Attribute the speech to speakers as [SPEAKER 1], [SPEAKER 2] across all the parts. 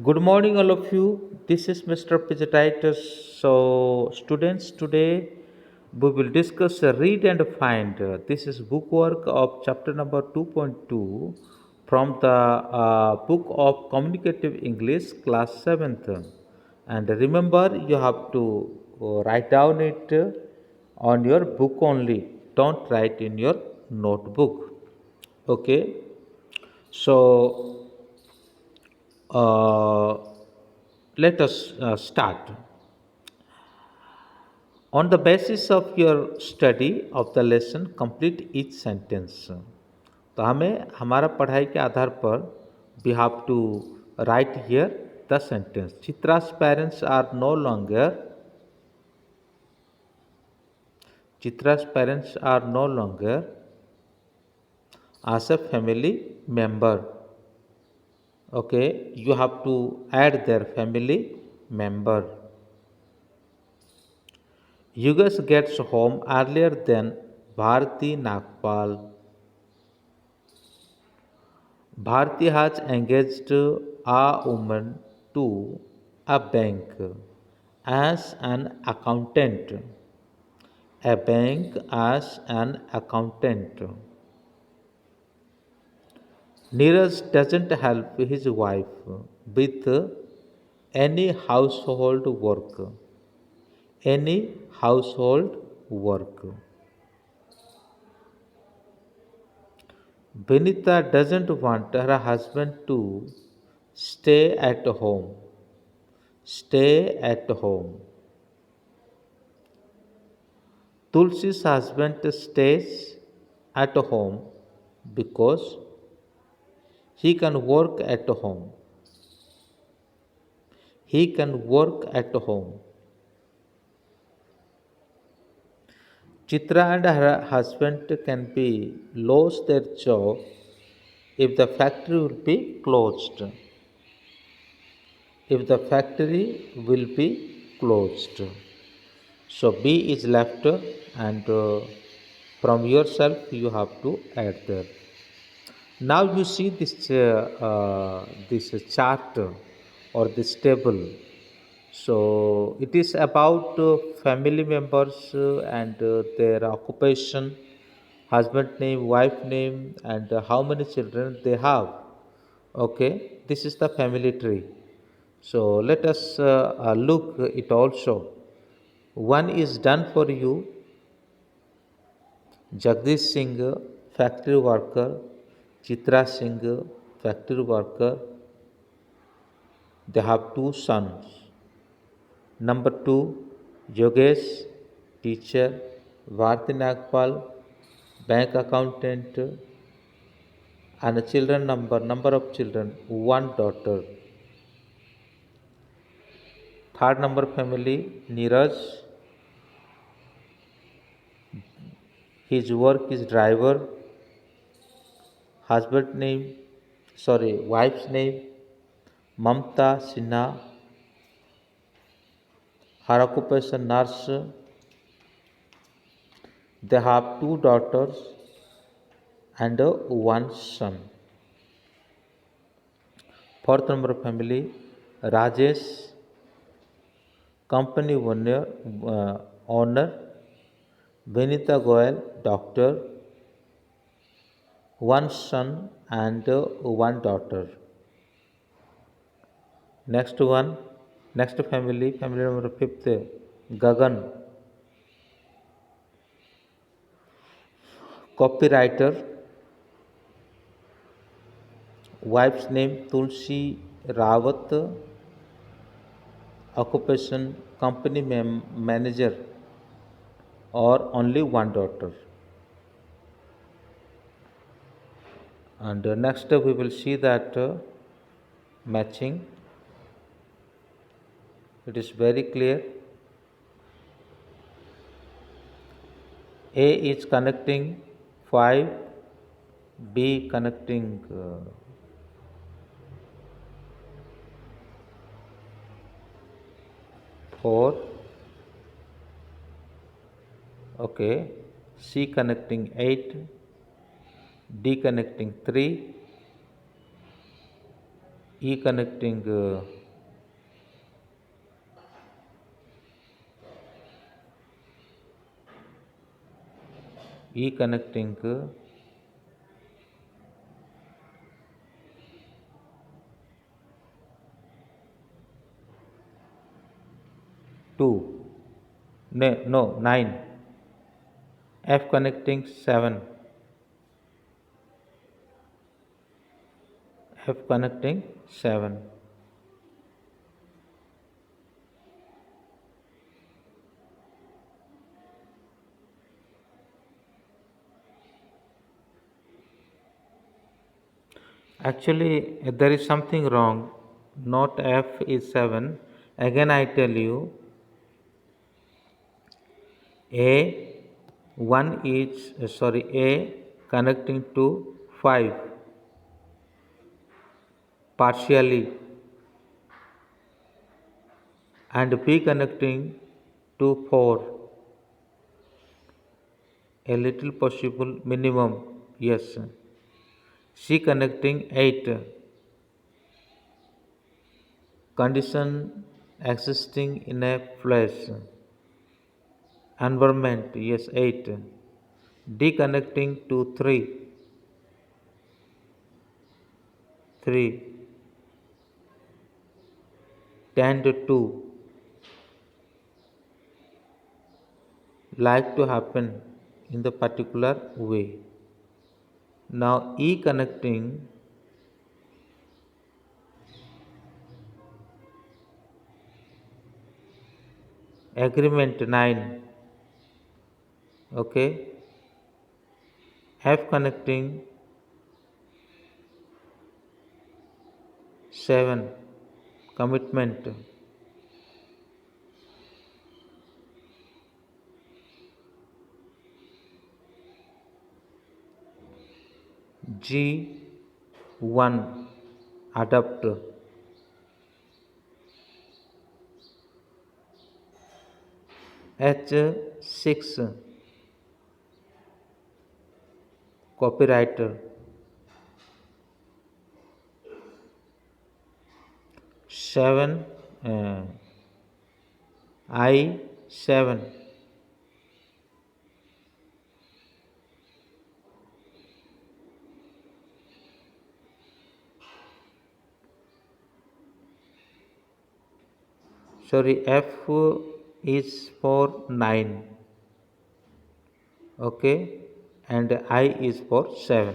[SPEAKER 1] Good morning, all of you. This is Mr. Pizatitis. So, students, today we will discuss Read and Find. This is bookwork of chapter number 2.2 from the book of Communicative English, class 7th. And remember, you have to write down it on your book only. Don't write in your notebook. Okay. So, uh, let us start. On the basis of your study of the lesson, complete each sentence. तो हमें हमारा पढ़ाई के आधार पर we have to write here the sentence. Chitra's parents are no longer as a family member. Okay, you have to add their family member. Yugas gets home earlier than Bharti Nagpal. Bharti has engaged a woman to a bank as an accountant. A bank as an accountant. Neeraj doesn't help his wife with any household work. Any household work. Benita doesn't want her husband to stay at home. Stay at home. Tulsi's husband stays at home because he can work at home. He can work at home. Chitra and her husband can be lose their job if the factory will be closed. If the factory will be closed. So B is left and from yourself you have to add there. Now you see this chart or this table. So it is about family members and their occupation, husband name, wife name, and how many children they have. Okay, this is the family tree. So let us look it also. One is done for you. Jagdish Singh, factory worker. Chitra Singh, factory worker. They have two sons. Number two, Yogesh, teacher. Bharti Nagpal, bank accountant. And children number of children, one daughter. Third number family, Neeraj. His work is driver. Husband name, wife's name, Mamta Sinha. Her occupation nurse. They have two daughters and one son. Fourth number family, Rajesh, company owner, Benita Goyal, doctor, one son and one daughter. Next one, next family number fifth, Gagan, copywriter, wife's name Tulsi Rawat, occupation company manager, or only one daughter. And next we will see that matching. It is very clear. A is connecting 5, B connecting 4, okay, C connecting 8, D connecting 3, E connecting E connecting 2. No, no, 9. F connecting 7. F connecting 7. Actually, there is something wrong. Not F is 7. Again, I tell you, A 1 is A connecting to 5 partially and B connecting to 4 a little possible minimum. Yes. C connecting 8 condition existing in a flash environment. Yes, 8. D connecting to 3 tend to like to happen in the particular way. Now E connecting agreement 9. Okay. F connecting 7 commitment. G 1 adapt. H 6 copywriter. 7 I 7. Sorry, F is for 9. Okay, and I is for 7.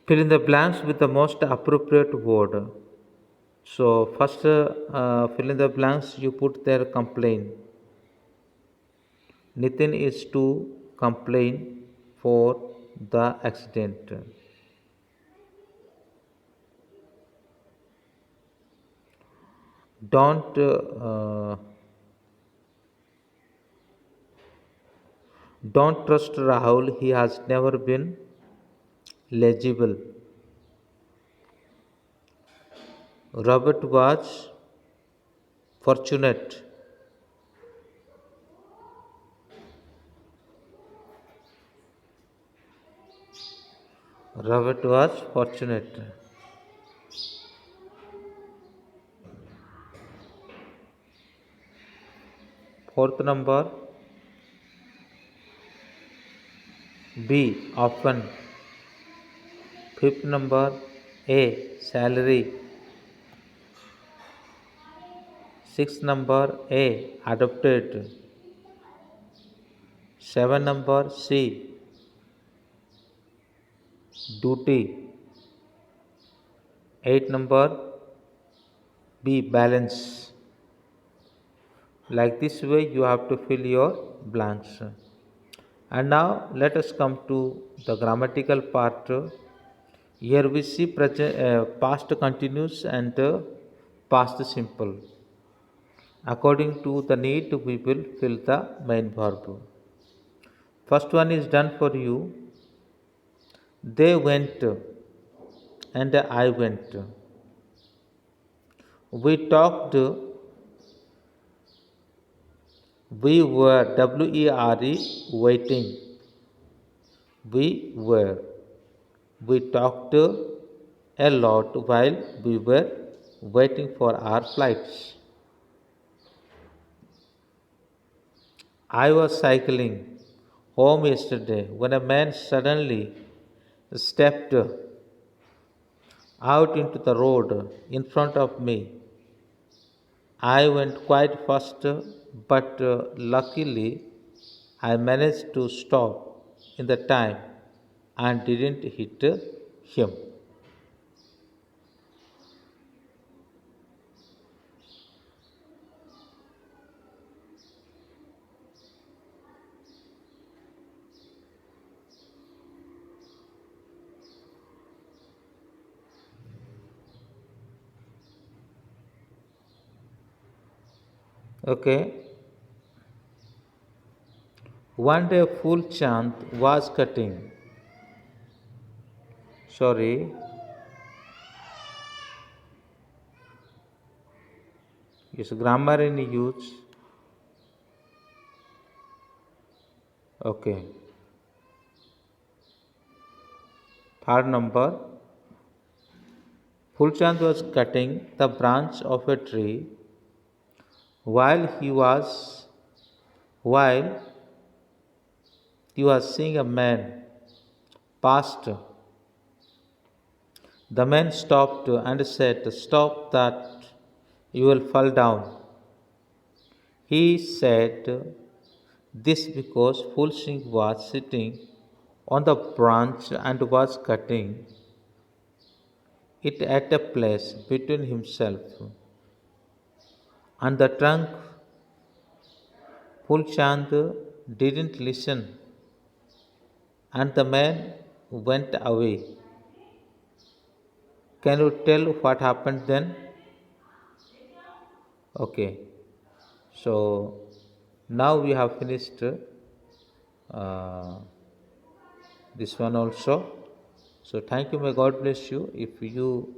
[SPEAKER 1] Fill in the blanks with the most appropriate word. So first fill in the blanks, you put there complain. Nitin is to complain for the accident. Don't don't trust Rahul. He has never been legible. Robert was fortunate. Robert was fortunate. Fourth number B often. Fifth number A salary. Sixth number A adopted. Seven number C duty. Eight number B balance. Like this way you have to fill your blanks. And now let us come to the grammatical part. Here we see past continuous and past simple. According to the need, we will fill the main verb. First one is done for you. They went and I went. We talked, we were, WERE, waiting. We were. We talked a lot while we were waiting for our flights. I was cycling home yesterday when a man suddenly stepped out into the road in front of me. I went quite fast, but luckily I managed to stop in the time and didn't hit him. Okay. One day full chant was cutting. Sorry, is grammar in use? Okay. Third number. Fulchand was cutting the branch of a tree while while he was seeing a man passed. The man stopped and said, "Stop that, you will fall down." He said this because Full Singh was sitting on the branch and was cutting it at a place between himself and the trunk. Full Chand didn't listen and the man went away. Can you tell what happened then? Okay, so now we have finished uh, this one also. So thank you. May God bless you. If you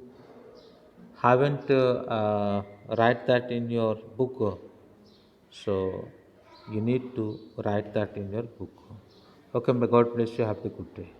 [SPEAKER 1] haven't write that in your book, so you need to write that in your book. Okay. May God bless you. Have a good day.